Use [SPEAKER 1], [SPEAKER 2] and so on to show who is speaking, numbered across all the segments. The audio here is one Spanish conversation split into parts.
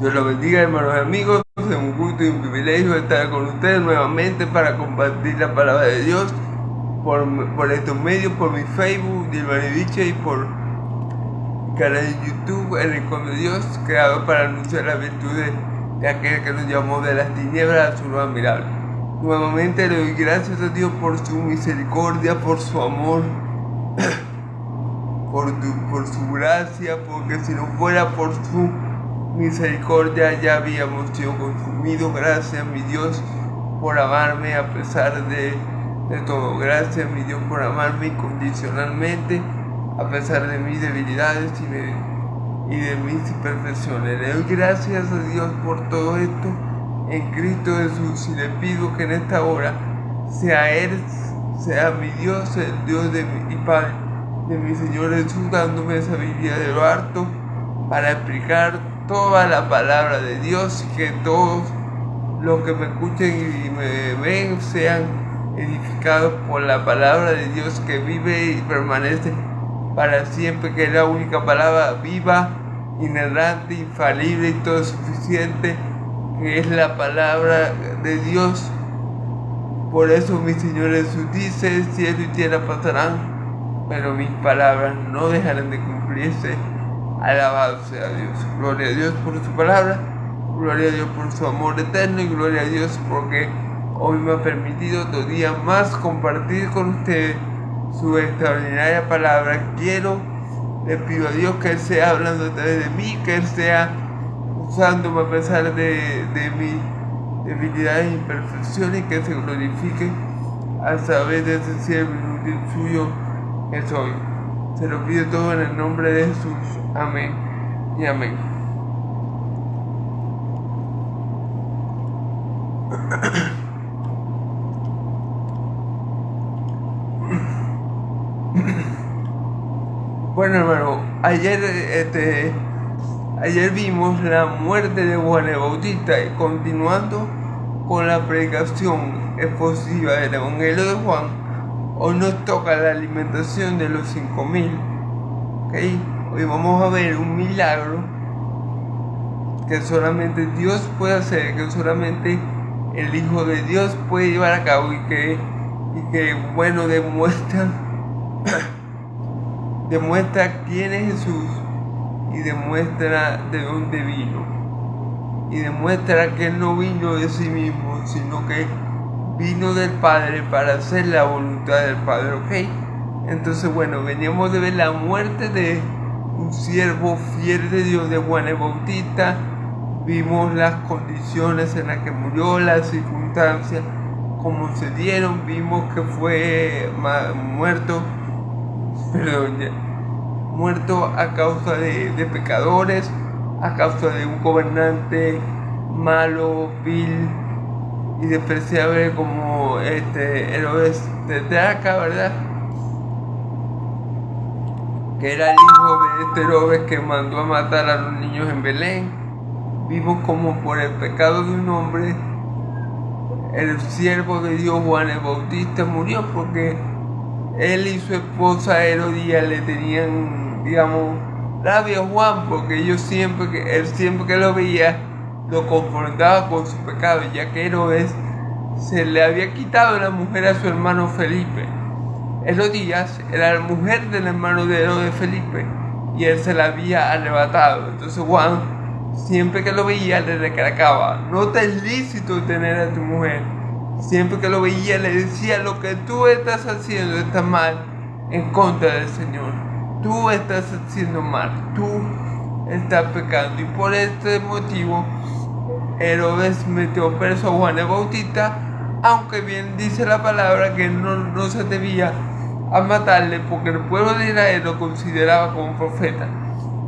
[SPEAKER 1] Dios los bendiga, hermanos y amigos. Es un gusto y un privilegio estar con ustedes nuevamente para compartir la palabra de Dios por estos medios, por mi Facebook, Dilmari Viche, y por mi canal de YouTube, El Rincón de Dios, creado para anunciar las virtudes de aquel que nos llamó de las tinieblas a su luz admirable. Nuevamente le doy gracias a Dios por su misericordia, por su amor, por su gracia, porque si no fuera por su misericordia ya habíamos sido consumidos. Gracias, mi Dios, por amarme a pesar de todo. Gracias, mi Dios, por amarme incondicionalmente a pesar de mis debilidades y de mis imperfecciones. Le doy gracias a Dios por todo esto en Cristo Jesús, y le pido que en esta hora sea Él, sea mi Dios, el Dios de mi Padre, de mi Señor Jesús, dándome sabiduría de lo alto para explicar toda la palabra de Dios, y que todos los que me escuchen y me ven sean edificados por la palabra de Dios que vive y permanece para siempre, que es la única palabra viva, inerrante, infalible y todo suficiente, que es la palabra de Dios. Por eso mi Señor Jesús dice: el cielo y tierra pasarán, pero mis palabras no dejarán de cumplirse. Alabado sea Dios. Gloria a Dios por su palabra, gloria a Dios por su amor eterno, y gloria a Dios porque hoy me ha permitido otro día más compartir con ustedes su extraordinaria palabra. Le pido a Dios que Él sea hablando a través de mí, que Él sea usándome a pesar de mis debilidades e imperfecciones, que se glorifique a través de ese siervo inútil suyo que soy. Se lo pido todo en el nombre de Jesús. Amén y amén. Bueno, hermano, ayer vimos la muerte de Juan el Bautista, y continuando con la predicación expositiva del Evangelio de Juan, hoy nos toca la alimentación de los 5,000. ¿Okay? Hoy vamos a ver un milagro que solamente Dios puede hacer, que solamente el Hijo de Dios puede llevar a cabo, y que bueno, demuestra quién es Jesús, y demuestra de dónde vino, y demuestra que Él no vino de sí mismo, sino que vino del Padre para hacer la voluntad del Padre. ¿Ok? Entonces, bueno, veníamos de ver la muerte de un siervo fiel de Dios, de Juan el Bautista. Vimos las condiciones en las que murió, las circunstancias, cómo se dieron. Vimos que fue muerto a causa de pecadores, a causa de un gobernante malo, vil y despreciable como Herodes Tetrarca, ¿verdad? Que era el hijo de este Herodes que mandó a matar a los niños en Belén. Vimos como por el pecado de un hombre, el siervo de Dios Juan el Bautista murió, porque él y su esposa Herodías le tenían, digamos, rabia a Juan, porque él siempre que lo veía lo confrontaba con su pecado, ya que Herodes se le había quitado la mujer a su hermano Felipe. Herodías era la mujer del hermano de Herodes, Felipe, y él se la había arrebatado. Entonces Juan, siempre que lo veía, le recalcaba: no te es lícito tener a tu mujer. Siempre que lo veía, le decía: lo que tú estás haciendo está mal, en contra del Señor. Tú estás haciendo mal, tú estás pecando. Y por este motivo Herodes metió preso a Juan el Bautista, aunque bien dice la palabra que no se atrevía a matarle, porque el pueblo de Israel lo consideraba como profeta.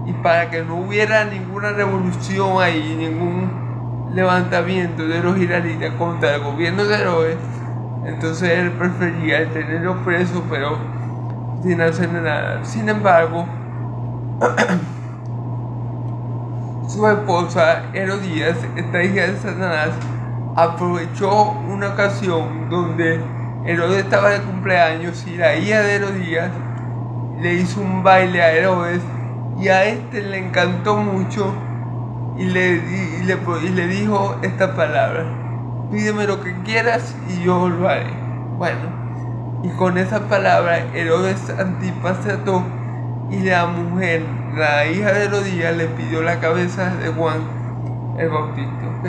[SPEAKER 1] Y para que no hubiera ninguna revolución ahí, ningún levantamiento de los israelitas contra el gobierno de Herodes, entonces él prefería tenerlo preso, pero sin hacer nada. Sin embargo, su esposa Herodías, esta hija de Satanás, aprovechó una ocasión donde Herodes estaba de cumpleaños, y la hija de Herodías le hizo un baile a Herodes, y a este le encantó mucho y le dijo esta palabra: pídeme lo que quieras y yo lo haré. Bueno, y con esa palabra Herodes Antipas trató, y la mujer, la hija de Herodías, le pidió la cabeza de Juan el Bautista, ¿ok?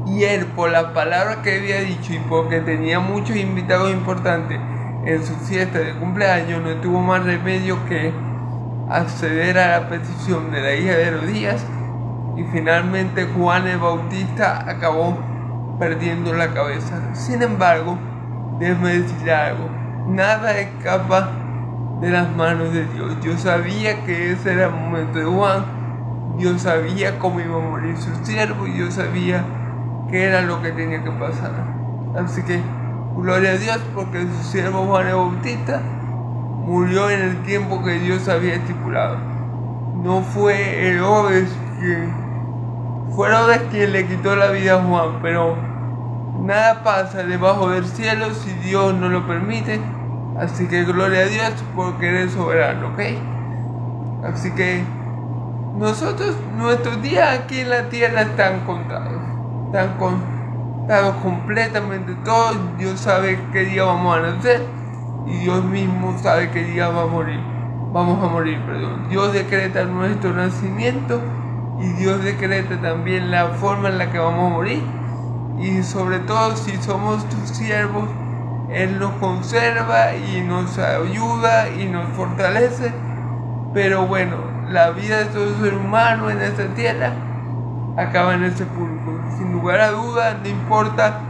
[SPEAKER 1] Y él, por la palabra que había dicho y porque tenía muchos invitados importantes en su fiesta de cumpleaños, no tuvo más remedio que acceder a la petición de la hija de Herodías, y finalmente Juan el Bautista acabó perdiendo la cabeza. Sin embargo, déjeme decirle algo: nada escapa de las manos de Dios. Dios sabía que ese era el momento de Juan, Dios sabía cómo iba a morir su siervo, y Dios sabía qué era lo que tenía que pasar. Así que gloria a Dios, porque su siervo Juan el Bautista murió en el tiempo que Dios había estipulado. No fue Herodes quien le quitó la vida a Juan, pero nada pasa debajo del cielo si Dios no lo permite. Así que gloria a Dios, porque eres soberano, ¿ok? Así que nuestros días aquí en la tierra están contados completamente todos. Dios sabe qué día vamos a nacer, y Dios mismo sabe qué día vamos a morir. Dios decreta nuestro nacimiento, y Dios decreta también la forma en la que vamos a morir, y sobre todo si somos sus siervos, Él nos conserva y nos ayuda y nos fortalece. Pero bueno, la vida de todo ser humano en esta tierra acaba en ese punto. Sin lugar a dudas, no importa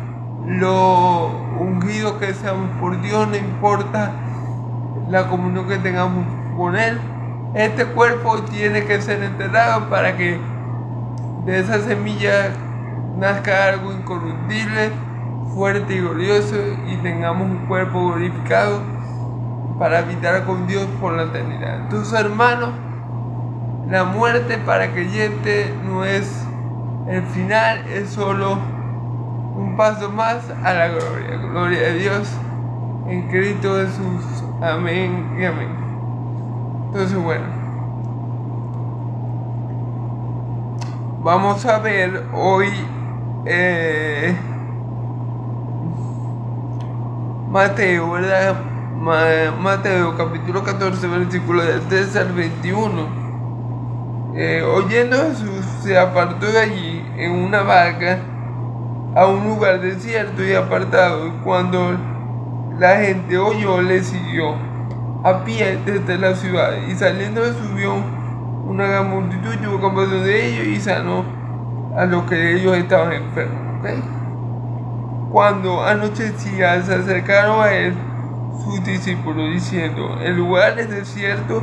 [SPEAKER 1] lo ungido que seamos por Dios, no importa la comunión que tengamos con Él, este cuerpo tiene que ser enterrado para que de esa semilla nazca algo incorruptible, fuerte y glorioso, y tengamos un cuerpo glorificado para habitar con Dios por la eternidad. Entonces, hermanos, la muerte para creyente no es el final, es solo un paso más a la gloria. Gloria a Dios en Cristo Jesús. Amén y amén. Entonces, bueno, vamos a ver hoy Mateo, ¿verdad? Mateo capítulo 14, versículo del 13 al 21. Oyendo Jesús, se apartó de allí en una barca a un lugar desierto y apartado, y cuando la gente oyó, le siguió a pie desde la ciudad, y saliendo subió una gran multitud, tuvo compasión de ellos y sanó a los que ellos estaban enfermos. ¿Okay? Cuando anochecía, se acercaron a él sus discípulos diciendo: el lugar es desierto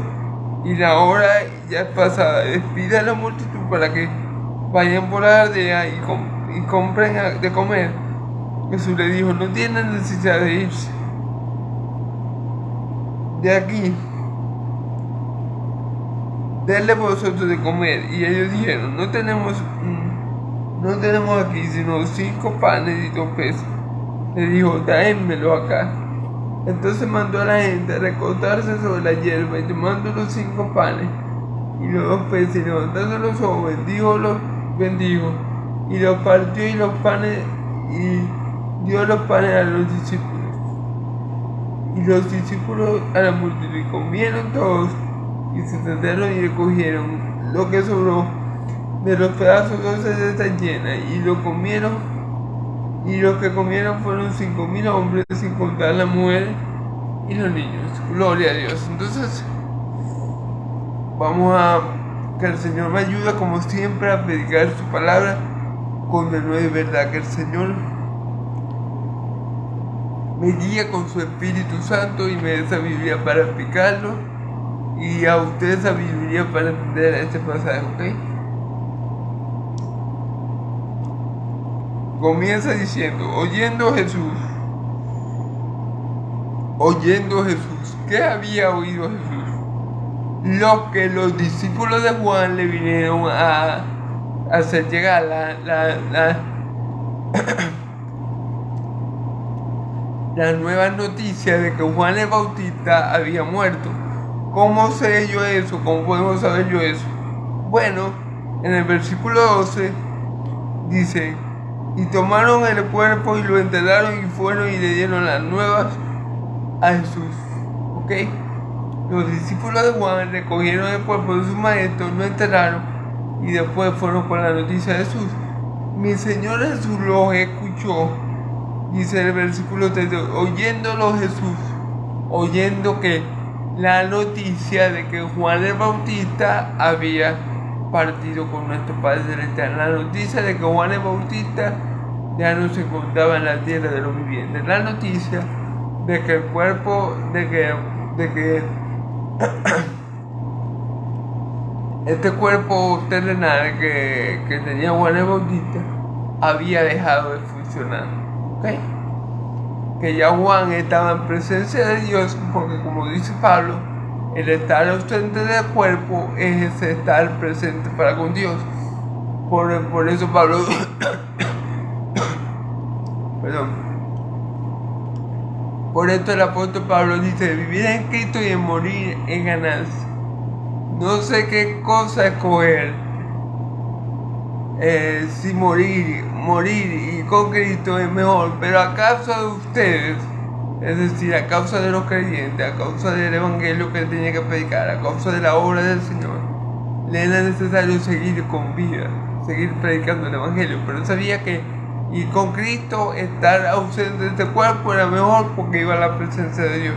[SPEAKER 1] y la hora ya es pasada, despide a la multitud para que vayan por la aldea y compren de comer. Jesús le dijo: no tienen necesidad de irse de aquí, denle vosotros de comer. Y ellos dijeron: no tenemos aquí sino 5 panes y 2 peces. Le dijo: tráenmelo acá. Entonces mandó a la gente a recostarse sobre la hierba, y tomando los 5 panes y los 2 peces, y levantando los ojos, bendijo, y los partió, y dio los panes a los discípulos, y los discípulos a la multitud, y comieron todos, y se sentaron y recogieron lo que sobró de los pedazos 12 de esta llena, y lo comieron. Y los que comieron fueron 5,000 hombres, sin contar las mujeres y los niños. Gloria a Dios. Entonces, que el Señor me ayude como siempre a predicar su palabra con de verdad. Que el Señor me guíe con su Espíritu Santo y me dé sabiduría para explicarlo, y a usted sabiduría para entender este pasaje, ¿ok? Comienza diciendo: oyendo Jesús. ¿Qué había oído Jesús? Lo que los discípulos de Juan le vinieron a hacer llegar, la nueva noticia de que Juan el Bautista había muerto. ¿Cómo sé yo eso? ¿Cómo podemos saber yo eso? Bueno, en el versículo 12 dice: y tomaron el cuerpo y lo enterraron y fueron y le dieron las nuevas a Jesús. ¿Ok? Los discípulos de Juan recogieron el cuerpo de su maestro, lo enterraron y después fueron con la noticia de Jesús. Mi Señor Jesús los escuchó, dice el versículo 13, oyéndolo Jesús, oyendo que la noticia de que Juan el Bautista había partido con nuestro Padre Celestial, la noticia de que Juan el Bautista ya no se encontraba en la tierra de los vivientes, la noticia de que el cuerpo, de que este cuerpo terrenal que tenía Juan el Bautista había dejado de funcionar. ¿Okay? Que ya Juan estaba en presencia de Dios, porque como dice Pablo, el estar ausente del cuerpo es estar presente para con Dios. Por eso Pablo perdón. Por esto el apóstol Pablo dice: vivir en Cristo y en morir en ganancia. No sé qué cosa escoger, si morir y con Cristo es mejor, pero a causa de ustedes, es decir, a causa de los creyentes, a causa del evangelio que él tenía que predicar, a causa de la obra del Señor, le era necesario seguir con vida, seguir predicando el evangelio. Pero él sabía que ir con Cristo, estar ausente de este cuerpo, era mejor porque iba a la presencia de Dios.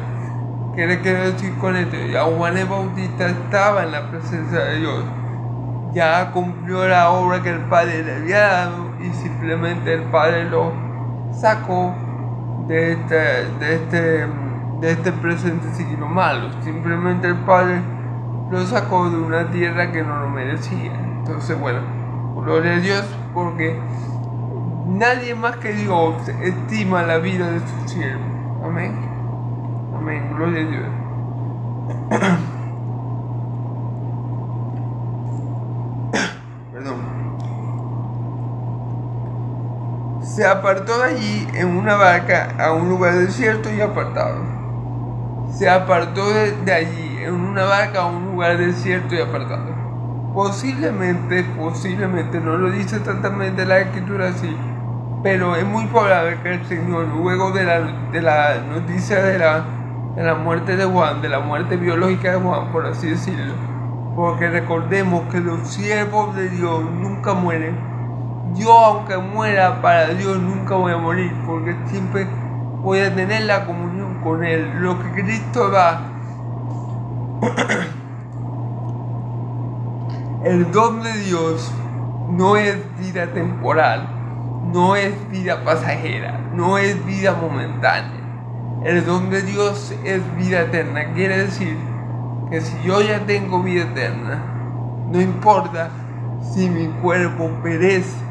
[SPEAKER 1] ¿Qué le quiero decir con esto? Ya Juan el Bautista estaba en la presencia de Dios, ya cumplió la obra que el Padre le había dado y simplemente el Padre lo sacó de este presente siglo malo. Simplemente el Padre lo sacó de una tierra que no lo merecía. Entonces, bueno, gloria a Dios, porque nadie más que Dios estima la vida de su siervo. Amén. Amén. Gloria a Dios. Perdón. Se apartó de allí en una barca a un lugar desierto y apartado. Se apartó de allí en una barca a un lugar desierto y apartado. Posiblemente, no lo dice exactamente la escritura así, pero es muy probable que el Señor, luego de la noticia de la muerte de Juan, de la muerte biológica de Juan, por así decirlo, porque recordemos que los siervos de Dios nunca mueren. Yo, aunque muera para Dios, nunca voy a morir, porque siempre voy a tener la comunión con Él. Lo que Cristo da, el don de Dios, no es vida temporal, no es vida pasajera, no es vida momentánea. El don de Dios es vida eterna. Quiere decir que si yo ya tengo vida eterna, no importa si mi cuerpo perece,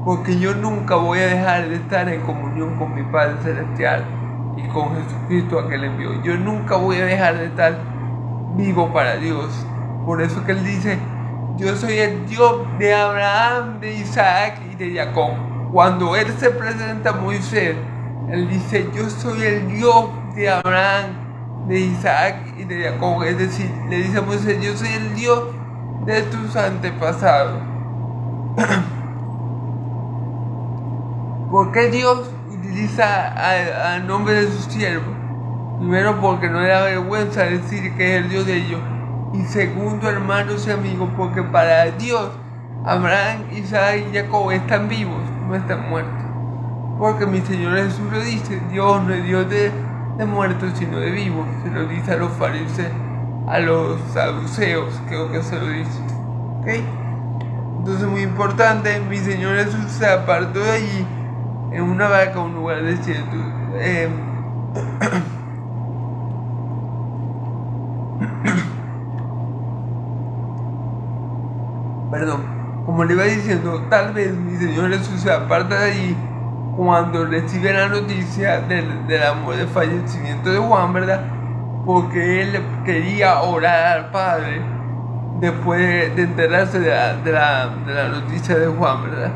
[SPEAKER 1] porque yo nunca voy a dejar de estar en comunión con mi Padre Celestial y con Jesucristo a que le envió. Yo nunca voy a dejar de estar vivo para Dios. Por eso que Él dice: yo soy el Dios de Abraham, de Isaac y de Jacob. Cuando Él se presenta a Moisés, Él dice: yo soy el Dios de Abraham, de Isaac y de Jacob. Es decir, le dice a Moisés: yo soy el Dios de tus antepasados. ¿Por qué Dios utiliza al nombre de sus siervos? Primero, porque no le da vergüenza decir que es el Dios de ellos. Y segundo, hermanos y amigos, porque para Dios, Abraham, Isaac y Jacob están vivos, no están muertos. Porque mi Señor Jesús lo dice: Dios no es Dios de muertos, sino de vivos. Se lo dice a los fariseos, a los saduceos, creo que se lo dice. ¿Ok? Entonces, muy importante, mi Señor Jesús se apartó de allí en una barca a un lugar desierto. Perdón, como le iba diciendo, tal vez mi Señor Jesús se aparta de allí cuando recibe la noticia del fallecimiento de Juan, ¿verdad? Porque Él quería orar al Padre después de enterarse de la noticia de Juan, ¿verdad?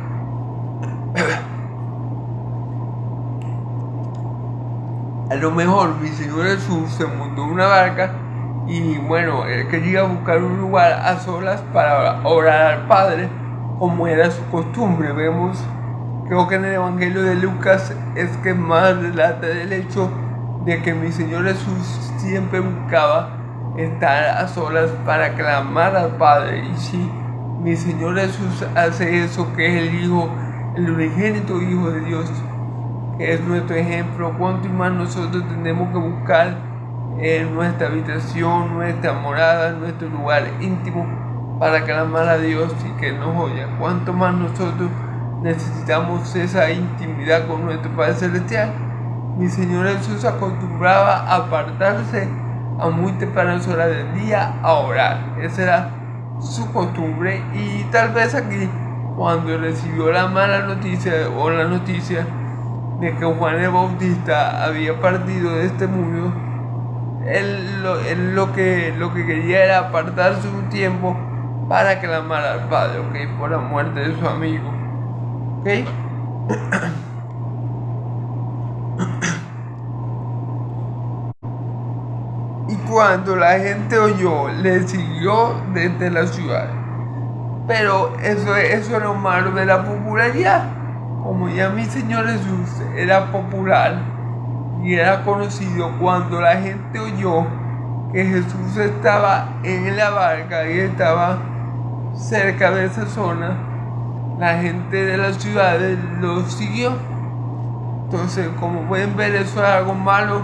[SPEAKER 1] A lo mejor mi Señor Jesús se montó en una barca y bueno, él quería buscar un lugar a solas para orar al Padre, como era su costumbre. Vemos, creo que en el Evangelio de Lucas es que más relata del hecho de que mi Señor Jesús siempre buscaba estar a solas para clamar al Padre. Y si mi Señor Jesús hace eso, que es el Hijo, el unigénito Hijo de Dios, que es nuestro ejemplo, cuánto más nosotros tenemos que buscar en nuestra habitación, nuestra morada, nuestro lugar íntimo para clamar a Dios y que nos oiga. Cuánto más nosotros necesitamos esa intimidad con nuestro Padre Celestial. Mi Señor Jesús acostumbraba a apartarse a muy tempranas horas del día a orar. Esa era su costumbre, y tal vez aquí, cuando recibió la mala noticia o la noticia de que Juan el Bautista había partido de este mundo, él lo que quería era apartarse un tiempo para clamar al Padre, ¿ok? Por la muerte de su amigo, ¿ok? Y cuando la gente oyó, le siguió desde la ciudad. Pero eso es lo malo de la popularidad. Como ya mi Señor Jesús era popular y era conocido, cuando la gente oyó que Jesús estaba en la barca y estaba cerca de esa zona, la gente de las ciudades lo siguió. Entonces, como pueden ver, eso es algo malo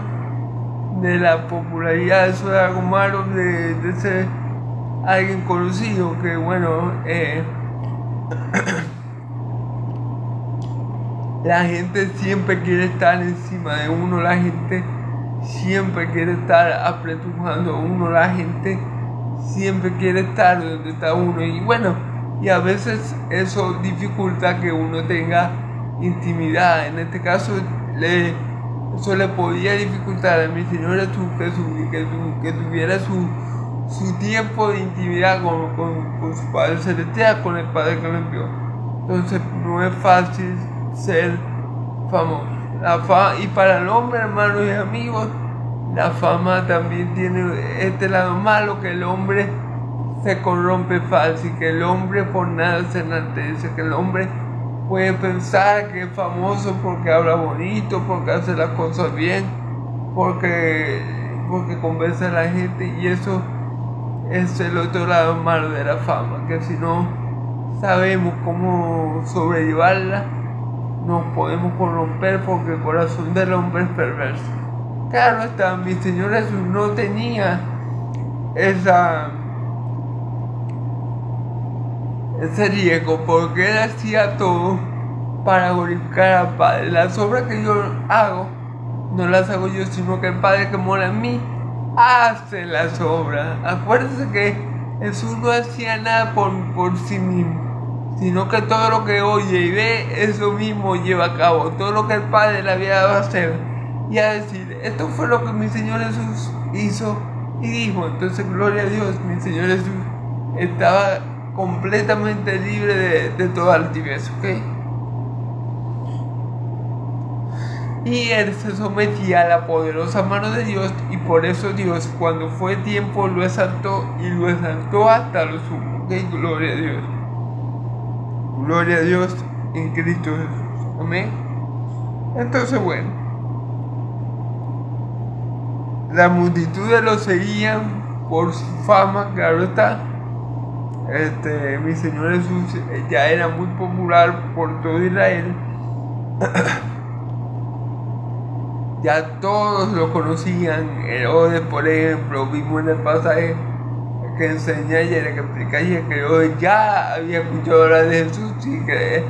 [SPEAKER 1] de la popularidad, eso es algo malo de ser alguien conocido, que bueno, la gente siempre quiere estar encima de uno, la gente siempre quiere estar apretujando a uno, la gente siempre quiere estar donde está uno, y bueno, y a veces eso dificulta que uno tenga intimidad. En este caso, eso le podía dificultar a mi Señor Jesús que tuviera su tiempo de intimidad con su Padre Celestial, con el Padre que lo envió. Entonces no es fácil ser famoso. Y para el hombre, hermanos y amigos, la fama también tiene este lado malo, que el hombre se corrompe fácil, que el hombre por nada se enaltece, que el hombre puede pensar que es famoso porque habla bonito, porque hace las cosas bien, porque convence a la gente, y eso es el otro lado malo de la fama, que si no sabemos cómo sobrellevarla, nos podemos corromper, porque el corazón del hombre es perverso. Claro está, mi Señor Jesús no tenía ese riesgo, porque Él hacía todo para glorificar al Padre. Las obras que yo hago, no las hago yo, sino que el Padre que mora en mí hace las obras. Acuérdense que Jesús no hacía nada por sí mismo, sino que todo lo que oye y ve, eso mismo lleva a cabo. Todo lo que el Padre le había dado a hacer y a decir, esto fue lo que mi Señor Jesús hizo y dijo. Entonces, gloria a Dios, mi Señor Jesús estaba completamente libre de toda altivez, ¿ok? Y él se sometía a la poderosa mano de Dios, y por eso Dios, cuando fue tiempo, lo exaltó, y lo exaltó hasta lo sumo, ¿ok? Gloria a Dios. Gloria a Dios en Cristo Jesús, amén. Entonces, bueno, la multitud lo seguían por su fama, claro está. Mi Señor Jesús ya era muy popular por todo Israel. Ya todos lo conocían. Herodes, por ejemplo, vimos en el pasaje que enseña ayer, que explica ayer, que Herodes ya había escuchado hablar de Jesús y que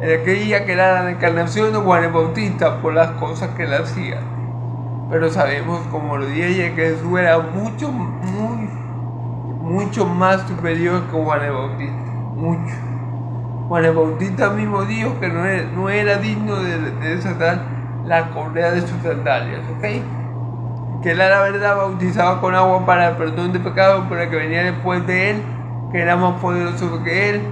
[SPEAKER 1] él creía que era la encarnación de Juan el Bautista por las cosas que él hacía. Pero sabemos, como lo dije ayer, que Jesús era mucho más superior que Juan el Bautista, mucho. Juan el Bautista mismo dijo que no era digno de desatar la correa de sus sandalias, ¿ok? Que él a la verdad bautizaba con agua para el perdón de pecados, pero el que venía después de él, que era más poderoso que él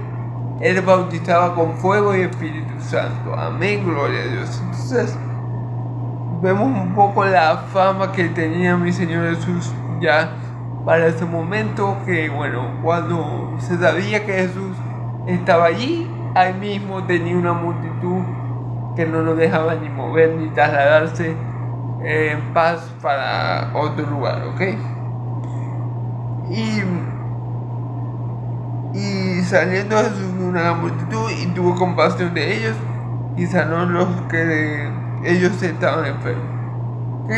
[SPEAKER 1] bautizaba con fuego y Espíritu Santo. Amén, gloria a Dios. Entonces, vemos un poco la fama que tenía mi Señor Jesús ya para ese momento que, bueno, cuando se sabía que Jesús estaba allí, ahí mismo tenía una multitud que no lo dejaba ni mover ni trasladarse en paz para otro lugar, ¿ok? Y saliendo Jesús de una multitud y tuvo compasión de ellos y sanó los que ellos estaban enfermos, ¿ok?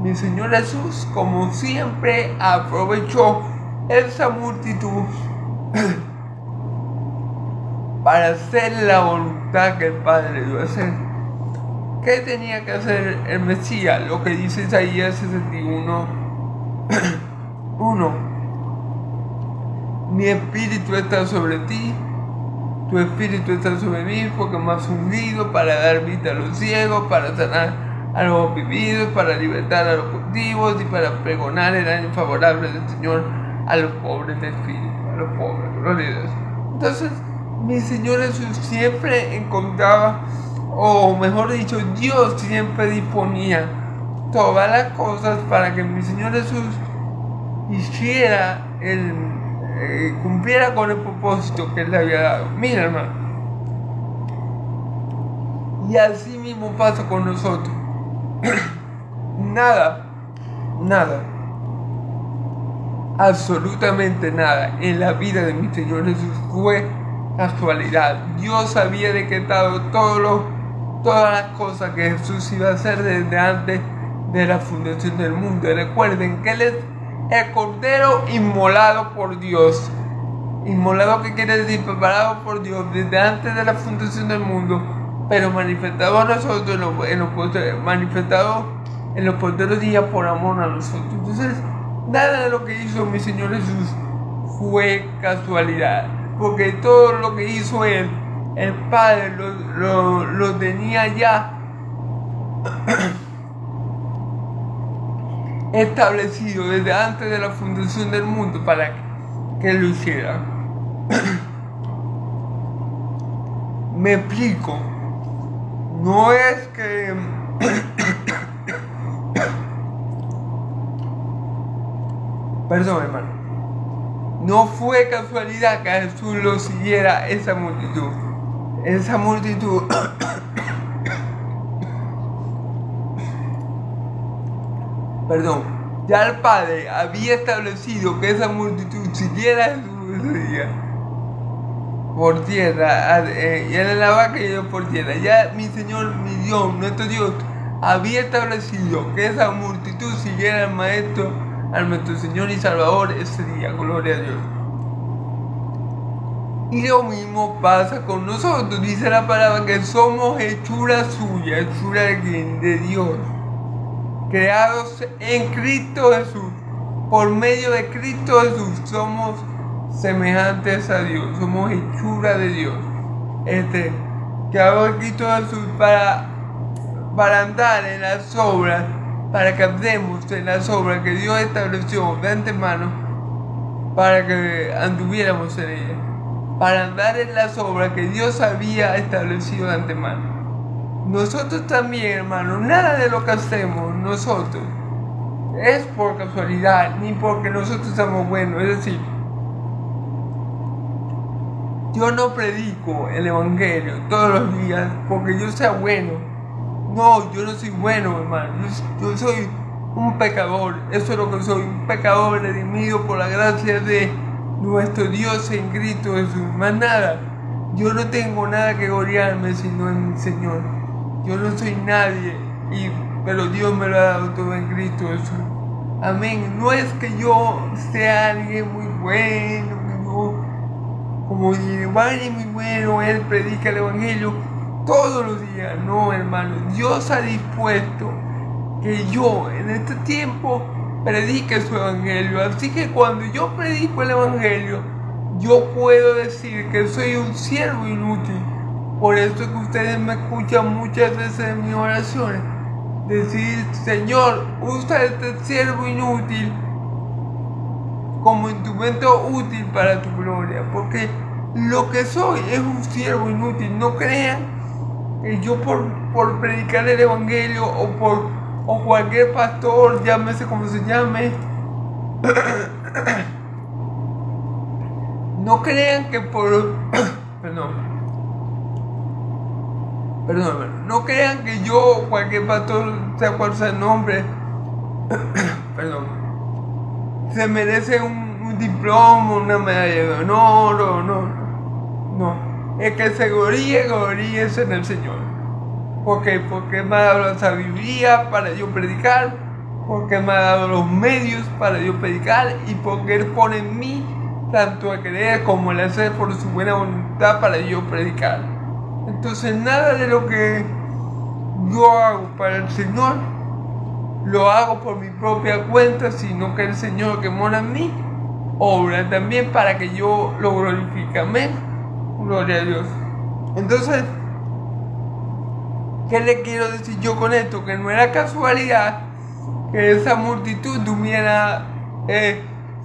[SPEAKER 1] Mi Señor Jesús, como siempre, aprovechó esa multitud para hacer la voluntad que el Padre le dio a hacer. ¿Qué tenía que hacer el Mesías? Lo que dice Isaías 61, 1. Mi espíritu está sobre ti, tu espíritu está sobre mí, porque me has ungido para dar vista a los ciegos, para sanar a los oprimidos, para libertar a los cautivos y para pregonar el año favorable del Señor a los pobres de espíritu, a los pobres, gloria a Dios. Entonces, mi Señor Jesús siempre encontraba, o mejor dicho, Dios siempre disponía todas las cosas para que mi Señor Jesús hiciera cumpliera con el propósito que Él le había dado. Mira, hermano, y así mismo pasa con nosotros. Nada, absolutamente nada en la vida de mi Señor Jesús fue casualidad. Dios había decretado todas las cosas que Jesús iba a hacer desde antes de la fundación del mundo. Recuerden que Él es el Cordero inmolado por Dios. Inmolado, que quiere decir preparado por Dios desde antes de la fundación del mundo, pero manifestado a nosotros manifestado en los posteros días por amor a nosotros. Entonces, nada de lo que hizo mi Señor Jesús fue casualidad, porque todo lo que hizo Él, el Padre lo tenía ya establecido desde antes de la fundación del mundo para que lo hiciera. Me explico. No es que perdón, hermano, no fue casualidad que a Jesús lo siguiera esa multitud perdón, ya el Padre había establecido que esa multitud siguiera a Jesús ese día por tierra, y él en la vaca y yo por tierra. Ya mi Señor, mi Dios, nuestro Dios, había establecido que esa multitud siguiera al Maestro, al nuestro Señor y Salvador ese día, gloria a Dios. Y lo mismo pasa con nosotros. Dice la palabra que somos hechura suya. ¿Hechura de quién? De Dios, creados en Cristo Jesús. Por medio de Cristo Jesús somos semejantes a Dios, somos hechura de Dios. Creado en Cristo Jesús para andar en las obras, para que andemos en las obras que Dios estableció de antemano, para que anduviéramos en ellas, para andar en las obras que Dios había establecido de antemano. Nosotros también, hermanos, nada de lo que hacemos nosotros es por casualidad, ni porque nosotros somos buenos. Es decir, yo no predico el Evangelio todos los días porque yo sea bueno. No, yo no soy bueno, hermano. Yo soy un pecador. Eso es lo que soy, un pecador redimido por la gracia de nuestro Dios en Cristo Jesús. Más nada. Yo no tengo nada que gloriarme sino en mi Señor. Yo no soy nadie, pero Dios me lo ha dado todo en Cristo Jesús. Amén. No es que yo sea alguien muy bueno, que yo, como Giovanni muy bueno, él predica el Evangelio todos los días. No, hermano, Dios ha dispuesto que yo en este tiempo predique su Evangelio. Así que cuando yo predico el Evangelio, yo puedo decir que soy un siervo inútil. Por eso es que ustedes me escuchan muchas veces en mis oraciones decir: Señor, usa este siervo inútil como instrumento útil para tu gloria, porque lo que soy es un siervo inútil. No crean que yo por predicar el Evangelio o cualquier pastor, llámese como se llame, No crean que por... Perdón, no crean que yo, cualquier pastor, sea cual sea el nombre, se merece un diploma, una medalla de honor, no. El que se gloríe es en el Señor. Porque me ha dado la sabiduría para yo predicar, porque me ha dado los medios para yo predicar, y porque Él pone en mí tanto el querer como el hacer por su buena voluntad para yo predicar. Entonces nada de lo que yo hago para el Señor lo hago por mi propia cuenta, sino que el Señor que mora en mí obra también para que yo lo glorifique. Amén. Gloria a Dios. Entonces, ¿qué le quiero decir yo con esto? Que no era casualidad que esa multitud estuviera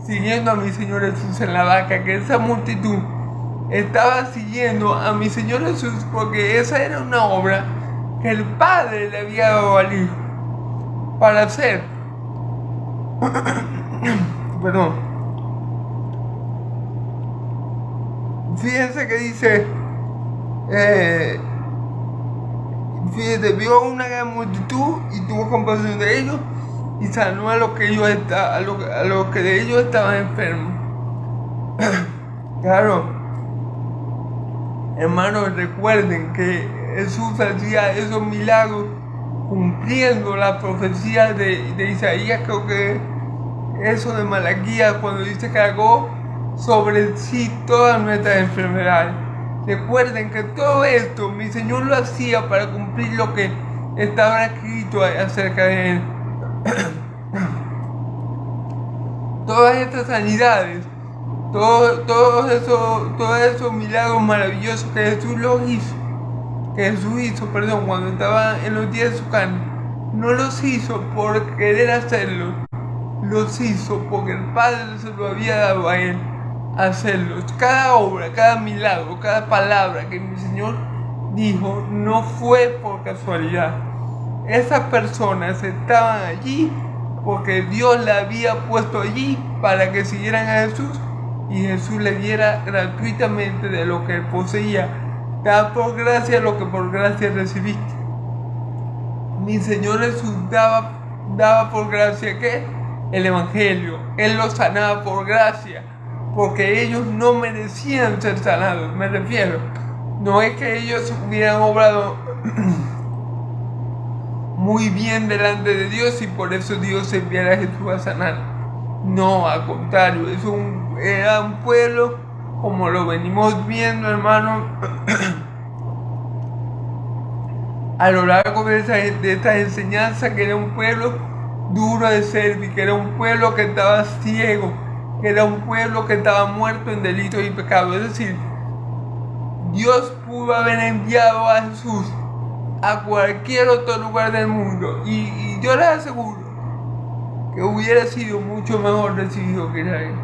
[SPEAKER 1] siguiendo a mi Señor Jesús en la barca, que esa multitud estaba siguiendo a mi Señor Jesús porque esa era una obra que el Padre le había dado al Hijo para hacer. Perdón. Fíjense que dice, fíjense, vio una gran multitud y tuvo compasión de ellos y sanó a los que de ellos estaban enfermos. Claro. Hermanos, recuerden que Jesús hacía esos milagros cumpliendo la profecía de Isaías, creo que eso de Malaquías, cuando dice que cargó sobre sí todas nuestras enfermedades. Recuerden que todo esto mi Señor lo hacía para cumplir lo que estaba escrito acerca de Él. Todas estas sanidades, todos esos milagros maravillosos que Jesús hizo, cuando estaba en los días de su carne, no los hizo por querer hacerlos, los hizo porque el Padre se lo había dado a Él hacerlos. Cada obra, cada milagro, cada palabra que mi Señor dijo no fue por casualidad. Esas personas estaban allí porque Dios la había puesto allí para que siguieran a Jesús y Jesús le diera gratuitamente de lo que él poseía. Da por gracia lo que por gracia recibiste. Mi Señor Jesús daba por gracia ¿qué? El Evangelio. Él los sanaba por gracia, porque ellos no merecían ser sanados. Me refiero, no es que ellos hubieran obrado muy bien delante de Dios y por eso Dios enviara a Jesús a sanar. No, al contrario, era un pueblo, como lo venimos viendo, hermano, a lo largo de esta enseñanza, que era un pueblo duro de servir, que era un pueblo que estaba ciego, que era un pueblo que estaba muerto en delitos y pecados. Es decir, Dios pudo haber enviado a Jesús a cualquier otro lugar del mundo y yo les aseguro que hubiera sido mucho mejor recibido que Israel.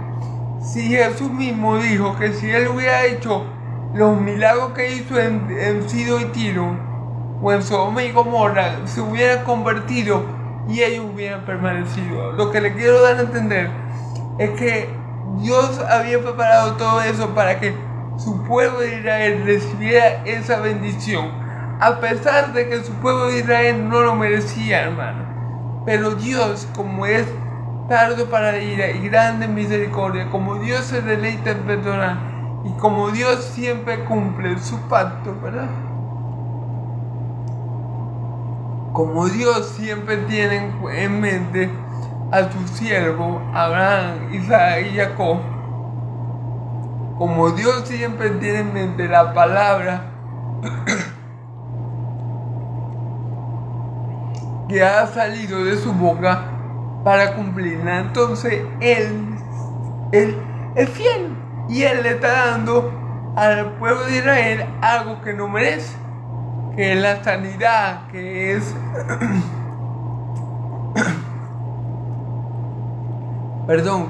[SPEAKER 1] Si Jesús mismo dijo que si él hubiera hecho los milagros que hizo en Sidón y Tiro o en Sodoma y Gomorra, se hubieran convertido y ellos hubieran permanecido. Lo que le quiero dar a entender es que Dios había preparado todo eso para que su pueblo de Israel recibiera esa bendición, a pesar de que su pueblo de Israel no lo merecía, hermano. Pero Dios, como es tardo para ira y grande en misericordia, como Dios se deleita en perdonar y como Dios siempre cumple su pacto, ¿verdad? Como Dios siempre tiene en mente a su siervo Abraham, Isaac y Jacob, como Dios siempre tiene en mente la palabra que ha salido de su boca para cumplirla, entonces Él es fiel y Él le está dando al pueblo de Israel algo que no merece, que es la sanidad, que es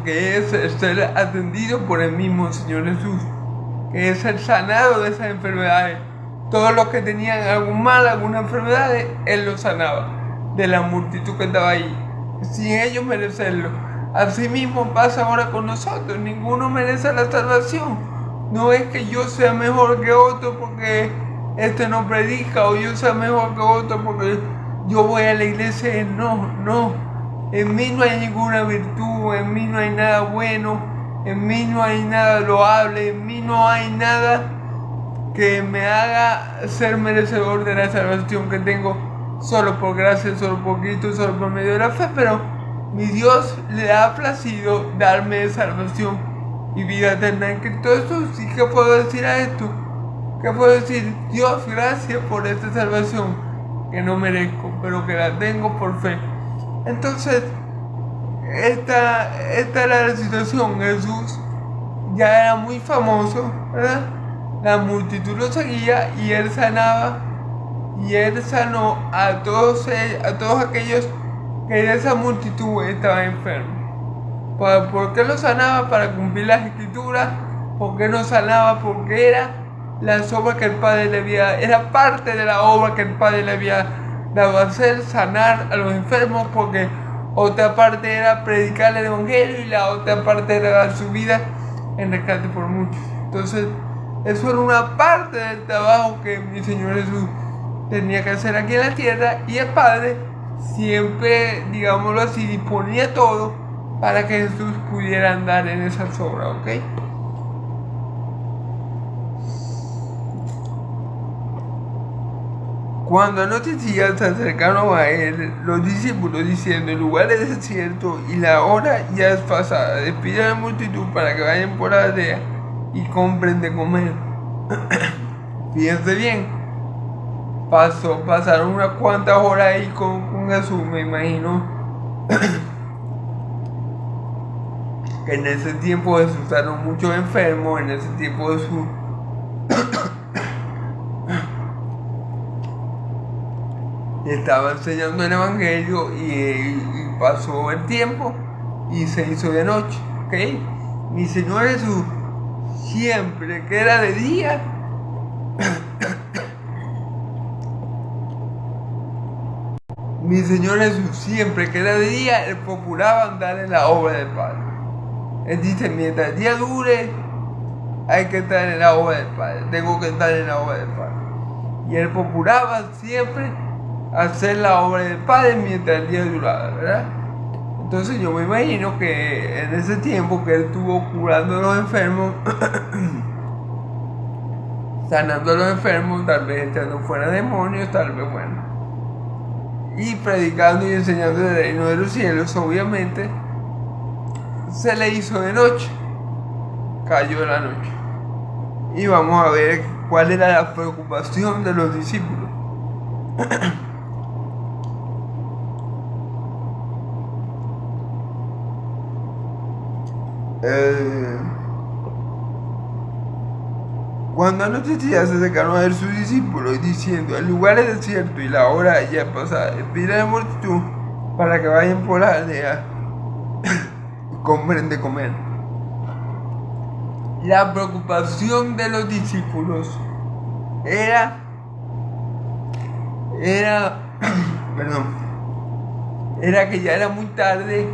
[SPEAKER 1] que es ser atendido por el mismo Señor Jesús, que es ser sanado de esas enfermedades. Todos los que tenían algún mal, alguna enfermedad, Él los sanaba de la multitud que estaba ahí, sin ellos merecerlo. Asimismo pasa ahora con nosotros, ninguno merece la salvación. No es que yo sea mejor que otro porque este no predica, o yo sea mejor que otro porque yo voy a la iglesia. No. En mí no hay ninguna virtud, en mí no hay nada bueno, en mí no hay nada loable, en mí no hay nada que me haga ser merecedor de la salvación que tengo solo por gracia, solo por Cristo, solo por medio de la fe. Pero mi Dios le ha placido darme salvación y vida eterna en Cristo Jesús. ¿Y qué puedo decir a esto? ¿Qué puedo decir? Dios, gracias por esta salvación que no merezco, pero que la tengo por fe. Entonces, esta era la situación. Jesús ya era muy famoso, ¿verdad? La multitud lo seguía y él sanaba, y él sanó a todos aquellos que de esa multitud estaban enfermos. ¿Por qué lo sanaba? Para cumplir las escrituras. ¿Por qué no sanaba? Porque era las obras que el Padre le había, era parte de la obra que el Padre le había dado a hacer, sanar a los enfermos, porque otra parte era predicar el Evangelio y la otra parte era dar su vida en rescate por muchos. Entonces, eso era una parte del trabajo que mi Señor Jesús tenía que hacer aquí en la tierra, y el Padre siempre, digámoslo así, disponía todo para que Jesús pudiera andar en esas obras, ¿ok? Cuando anochecía se acercaron a él los discípulos diciendo: el lugar es desierto y la hora ya es pasada. Despide a la multitud para que vayan por la aldea y compren de comer. Fíjense bien, pasaron unas cuantas horas ahí con Jesús, me imagino. Que en ese tiempo Jesús sanó muchos enfermos, en ese tiempo Jesús estaba enseñando el Evangelio, y pasó el tiempo y se hizo de noche, ¿ok? Mi Señor Jesús, siempre que era de día, mi Señor Jesús, siempre que era de día, él procuraba andar en la obra del Padre. Él dice: mientras el día dure, hay que estar en la obra del Padre, tengo que estar en la obra del Padre. Y él procuraba siempre hacer la obra del Padre mientras el día duraba, ¿verdad? Entonces yo me imagino que en ese tiempo que él estuvo curando a los enfermos, sanando a los enfermos, tal vez echando fuera demonios, tal vez, bueno, y predicando y enseñando el reino de los cielos, obviamente se le hizo de noche, cayó la noche. Y vamos a ver cuál era la preocupación de los discípulos. Cuando anochecía se acercaron a ver sus discípulos diciendo: el lugar es desierto y la hora ya es pasada. Pide a la multitud para que vayan por la aldea y compren de comer. La preocupación de los discípulos era que ya era muy tarde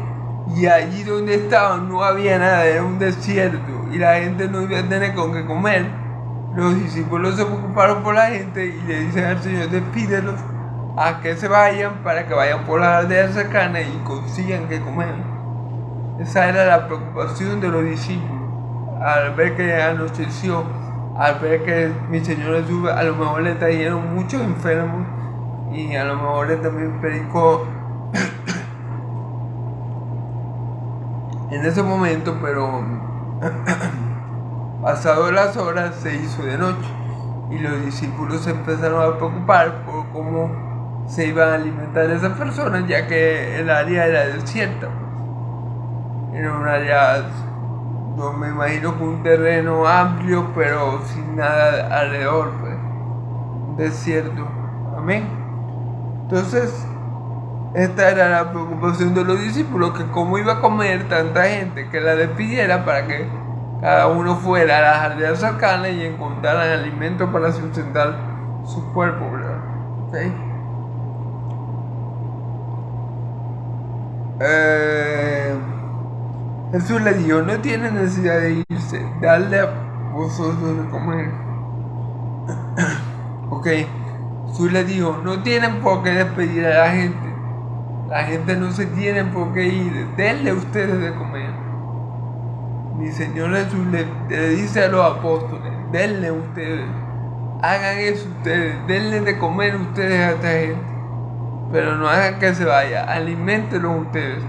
[SPEAKER 1] y allí donde estaban no había nada, era un desierto y la gente no iba a tener con qué comer. Los discípulos se preocuparon por la gente y le dicen al Señor: despídelos a que se vayan para que vayan por las aldeas cercanas y consigan que comer. Esa era la preocupación de los discípulos al ver que anocheció, al ver que mi Señor Jesús a lo mejor le trajeron muchos enfermos y a lo mejor le también predicó en ese momento, pero pasado las horas se hizo de noche y los discípulos se empezaron a preocupar por cómo se iban a alimentar esas personas, ya que el área era desierta. Era un área, no me imagino, con un terreno amplio pero sin nada alrededor, pues, desierto. Amén. Entonces esta era la preocupación de los discípulos, que cómo iba a comer tanta gente, que la despidiera para que cada uno fuera a las aldeas cercanas y encontraran alimento para sustentar su cuerpo, ¿verdad? ¿Okay? Jesús le dijo, no tiene necesidad de irse, darle a vosotros de comer. Ok, Jesús le dijo, no tienen por qué despedir a la gente. La gente no se tiene por qué ir, denle ustedes de comer. Mi Señor Jesús le dice a los apóstoles, denle ustedes, hagan eso ustedes, denle de comer ustedes a esta gente. Pero no hagan que se vaya, aliméntenlos ustedes.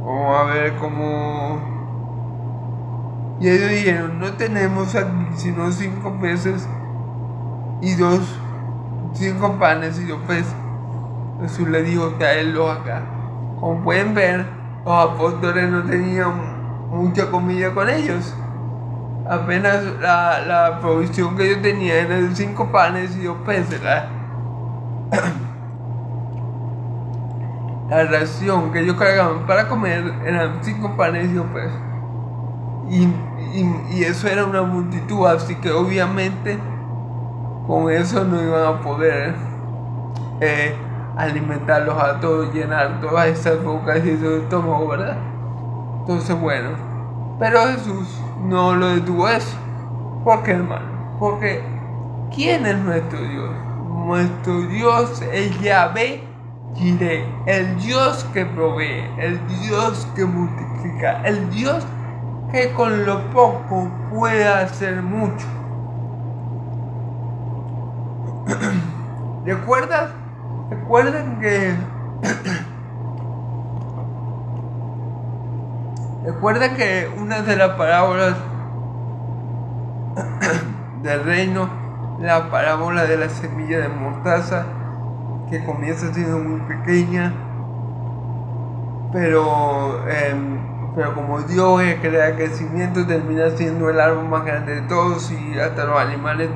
[SPEAKER 1] Vamos a ver cómo... Y ellos dijeron, no tenemos aquí sino 5 peces y 5 panes y 2 peces. Jesús le dijo, traedlos acá. Como pueden ver, los apóstoles no tenían mucha comida con ellos. Apenas la provisión que ellos tenían era de 5 panes y 2 peces. La ración que ellos cargaban para comer eran 5 panes y 2 peces. Y eso era una multitud, así que obviamente con eso no iban a poder alimentarlos a todos, llenar todas esas bocas y esos estómagos, ¿verdad? Entonces, bueno, pero Jesús no lo detuvo eso. ¿Por qué, hermano? Porque ¿quién es nuestro Dios? Nuestro Dios es Yahvé Jireh, el Dios que provee, el Dios que multiplica, el Dios que con lo poco puede hacer mucho. Recuerden que una de las parábolas del reino, la parábola de la semilla de mostaza, que comienza siendo muy pequeña, pero como Dios es que le da crecimiento, termina siendo el árbol más grande de todos y hasta los animales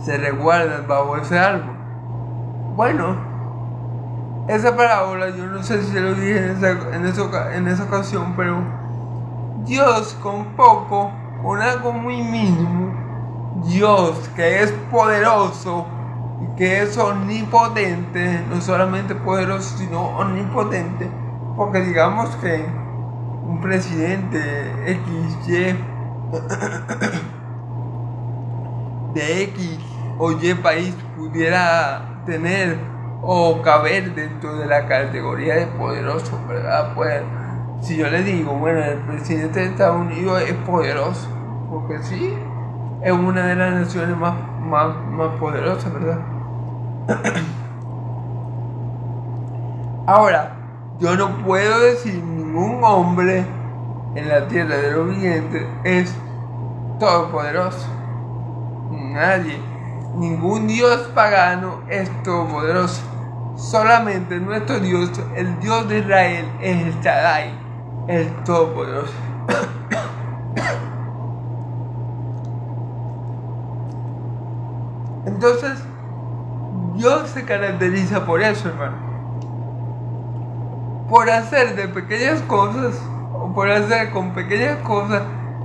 [SPEAKER 1] se resguardan bajo ese árbol. Bueno, esa parábola, yo no sé si lo dije en esa ocasión, pero Dios con poco, con algo muy mínimo, Dios que es poderoso y que es omnipotente, no solamente poderoso sino omnipotente, porque digamos que un presidente XY de X o Y país pudiera tener o caber dentro de la categoría de poderoso, ¿verdad? Pues si yo le digo, bueno, el presidente de Estados Unidos es poderoso, porque sí, es una de las naciones más poderosas, ¿verdad? Ahora, yo no puedo decir ningún hombre en la tierra del oriente es todopoderoso. Nadie, ningún dios pagano es todopoderoso. Solamente nuestro Dios, el Dios de Israel, es el Shaddai, el todopoderoso. Entonces, Dios se caracteriza por eso, hermano. Por hacer de pequeñas cosas, o por hacer con pequeñas cosas,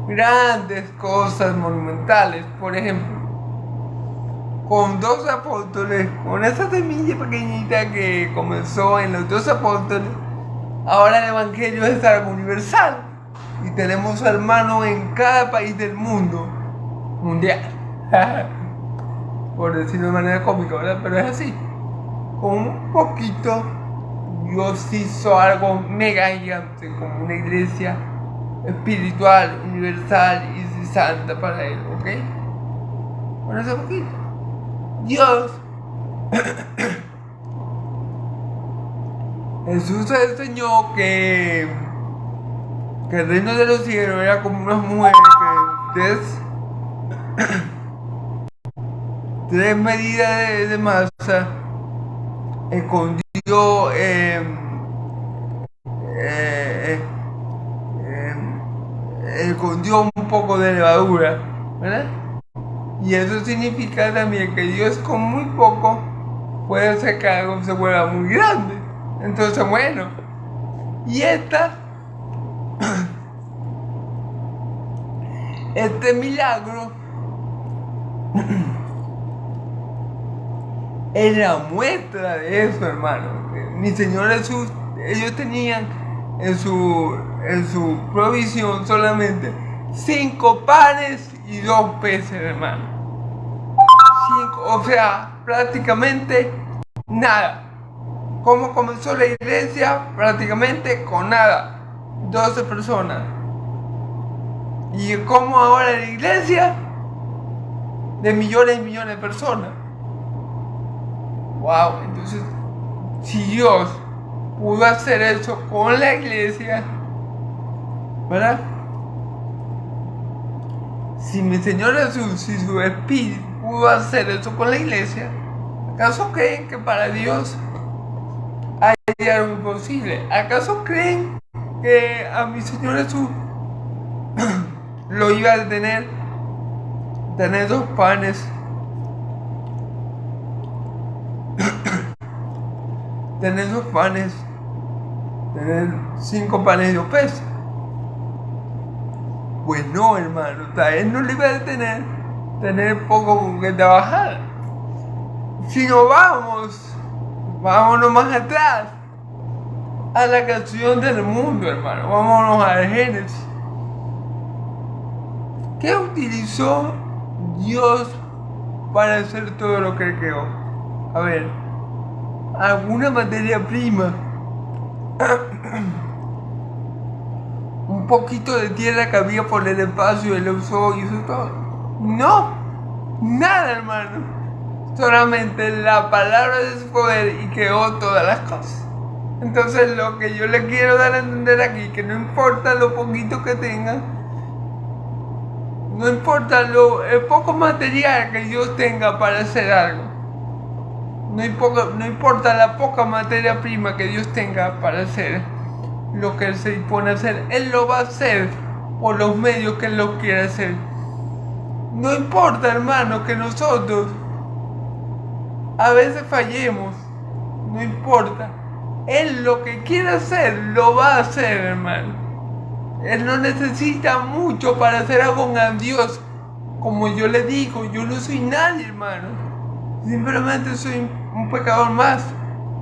[SPEAKER 1] grandes cosas monumentales. Por ejemplo, con 2 apóstoles, con esa semilla pequeñita que comenzó en los 2 apóstoles, ahora el evangelio es algo universal. Y tenemos hermanos en cada país del mundo, mundial. Por decirlo de manera cómica, ¿verdad? Pero es así. Con un poquito, Dios hizo algo mega gigante, como una iglesia espiritual, universal y santa para él, ¿ok? Con ese poquito. Dios Jesús enseñó que el reino de los cielos era como unas mujeres que 3 medidas de masa escondió escondió un poco de levadura, ¿verdad? Y eso significa también que Dios con muy poco puede hacer que algo se vuelva muy grande. Entonces, bueno, y este milagro es la muestra de eso, hermano. Mi Señor Jesús, ellos tenían en su provisión solamente 5 panes y 2 peces, hermano. O sea, prácticamente nada. ¿Cómo comenzó la iglesia? Prácticamente con nada. 12 personas. ¿Y cómo ahora la iglesia? De millones y millones de personas. Wow, entonces, si Dios pudo hacer eso con la iglesia, ¿verdad? Si mi Señor Jesús, si su Espíritu pudo hacer eso con la iglesia, ¿acaso creen que para Dios hay algo imposible? ¿Acaso creen que a mi Señor Jesús lo iba a tener 2 panes, tener 5 panes y 2 peces? Pues no, hermano, él no le iba a tener poco con que trabajar. Si nos vámonos más atrás, a la creación del mundo, hermano, vámonos al Génesis. ¿Qué utilizó Dios para hacer todo lo que creó? A ver, alguna materia prima, un poquito de tierra que había por el espacio, él lo usó y hizo todo. No, nada, hermano. Solamente la palabra de su poder y creó todas las cosas. Entonces lo que yo le quiero dar a entender aquí, que no importa lo poquito que tenga, no importa el poco material que Dios tenga para hacer algo, no importa la poca materia prima que Dios tenga para hacer lo que Él se dispone a hacer, Él lo va a hacer por los medios que Él lo quiere hacer. No importa, hermano, que nosotros a veces fallemos, no importa. Él lo que quiere hacer, lo va a hacer, hermano. Él no necesita mucho para hacer algo a Dios. Como yo le digo, yo no soy nadie, hermano. Simplemente soy un pecador más,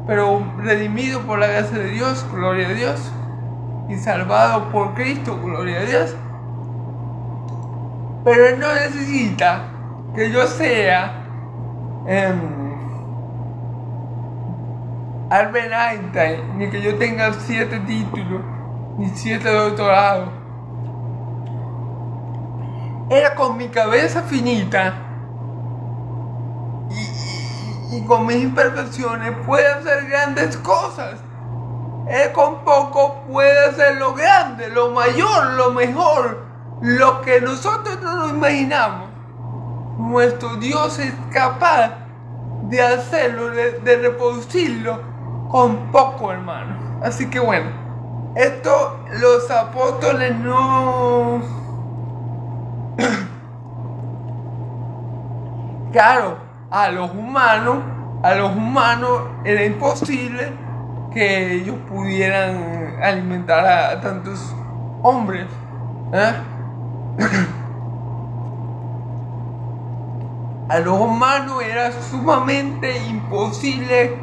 [SPEAKER 1] pero redimido por la gracia de Dios, gloria a Dios. Y salvado por Cristo, gloria a Dios. Pero Él no necesita que yo sea Albert Einstein, ni que yo tenga 7 títulos, ni 7 doctorados. Era con mi cabeza finita y con mis imperfecciones puede hacer grandes cosas. Él con poco puede hacer lo grande, lo mayor, lo mejor, lo que nosotros no nos imaginamos. Nuestro Dios es capaz de hacerlo, de reproducirlo con poco, hermano. Así que bueno, esto los apóstoles no... Claro, a los humanos era imposible que ellos pudieran alimentar a tantos hombres, ¿eh? A los humanos era sumamente imposible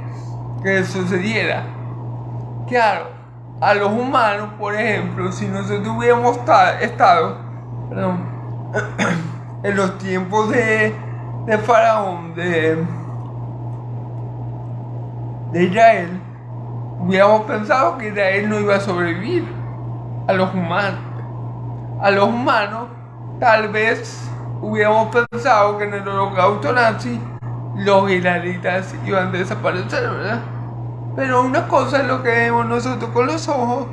[SPEAKER 1] que sucediera. Claro, a los humanos, por ejemplo, si nosotros hubiéramos estado en los tiempos de Faraón, de Israel, hubiéramos pensado que Israel no iba a sobrevivir. A los humanos, tal vez hubiéramos pensado que en el holocausto nazi los israelitas iban a desaparecer, ¿verdad? Pero una cosa es lo que vemos nosotros con los ojos,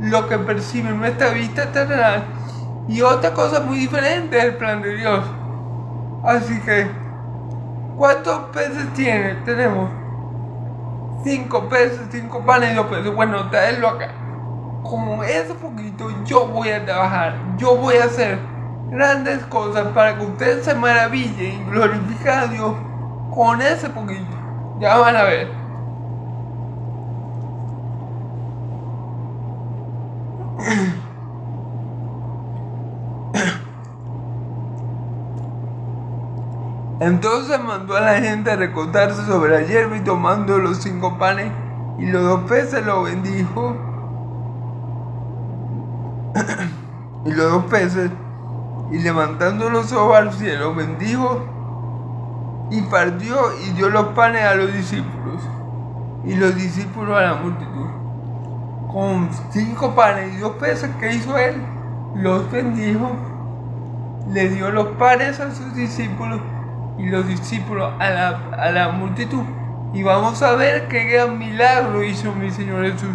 [SPEAKER 1] lo que percibe nuestra vista terrenal, y otra cosa muy diferente es el plan de Dios. Así que, ¿cuántos peces tenemos? 5 peces, 5 panes y 2 peces. Bueno, traerlo acá. Como ese poquito, yo voy a trabajar, yo voy a hacer grandes cosas para que ustedes se maravillen y glorifiquen a Dios con ese poquito. Ya van a ver. Entonces mandó a la gente a recostarse sobre la hierba y tomando los 5 panes y los 2 peces los bendijo. Y los 2 peces, y levantando los ojos al cielo, bendijo y partió y dio los panes a los discípulos, y los discípulos a la multitud. Con 5 panes y 2 peces, ¿qué hizo él? Los bendijo, le dio los panes a sus discípulos y los discípulos a la multitud. Y vamos a ver qué gran milagro hizo mi Señor Jesús.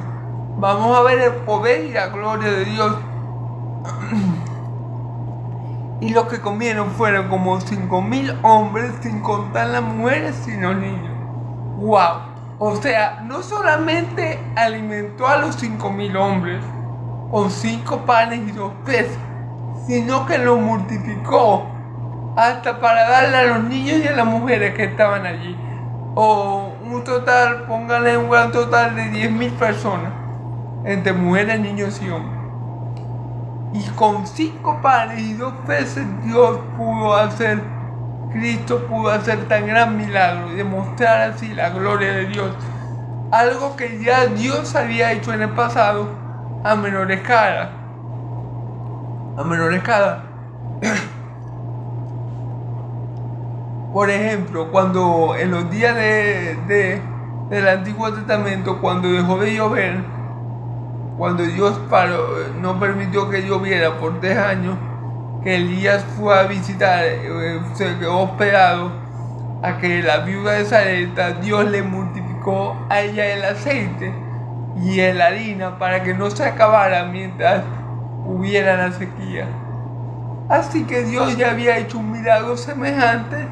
[SPEAKER 1] Vamos a ver el poder y la gloria de Dios. Y los que comieron fueron como 5,000 hombres, sin contar las mujeres y los niños. ¡Wow! O sea, no solamente alimentó a los 5,000 hombres con 5 panes y 2 peces, sino que los multiplicó hasta para darle a los niños y a las mujeres que estaban allí. O un total, pónganle un gran total de 10,000 personas, entre mujeres, niños y hombres. Y con 5 panes y 2 peces Cristo pudo hacer tan gran milagro y demostrar así la gloria de Dios. Algo que ya Dios había hecho en el pasado a menor escala. Por ejemplo, cuando en los días del Antiguo Testamento, cuando dejó de llover, cuando Dios no permitió que lloviera por 3 años, que Elías fue a visitar, se quedó hospedado, a que la viuda de Sarepta, Dios le multiplicó a ella el aceite y la harina para que no se acabara mientras hubiera la sequía. Así que Dios ya había hecho un milagro semejante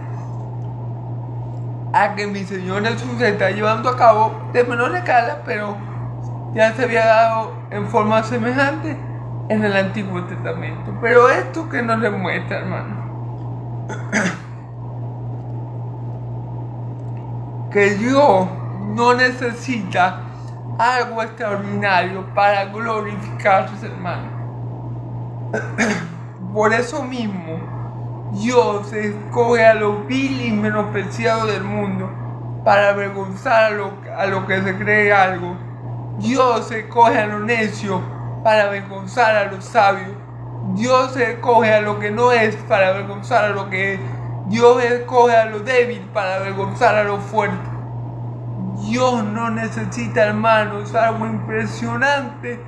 [SPEAKER 1] a que mi Señor Jesús se está llevando a cabo de menor escala, pero ya se había dado en forma semejante en el Antiguo Testamento. Pero esto que nos demuestra, hermano, que Dios no necesita algo extraordinario para glorificarse, hermano. Por eso mismo, Dios escoge a lo vil y menospreciado del mundo para avergonzar a lo que se cree algo. Dios escoge a lo necio para avergonzar a los sabios. Dios escoge a lo que no es para avergonzar a lo que es. Dios escoge a lo débil para avergonzar a lo fuerte. Dios no necesita, hermanos, algo impresionante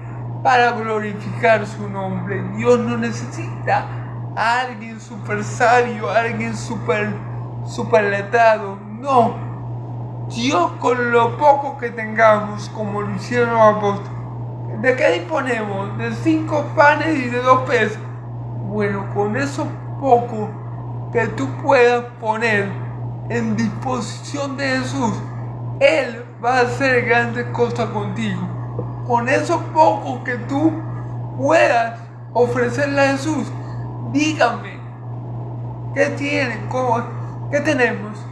[SPEAKER 1] para glorificar su nombre. Dios no necesita a alguien súper sabio, a alguien súper letrado. No. Dios, con lo poco que tengamos, como lo hicieron los apóstoles, ¿de qué disponemos? De 5 panes y de 2 peces. Bueno, con eso poco que tú puedas poner en disposición de Jesús, Él va a hacer grandes cosas contigo. Con eso poco que tú puedas ofrecerle a Jesús, dígame, ¿qué tienen? ¿Qué tenemos?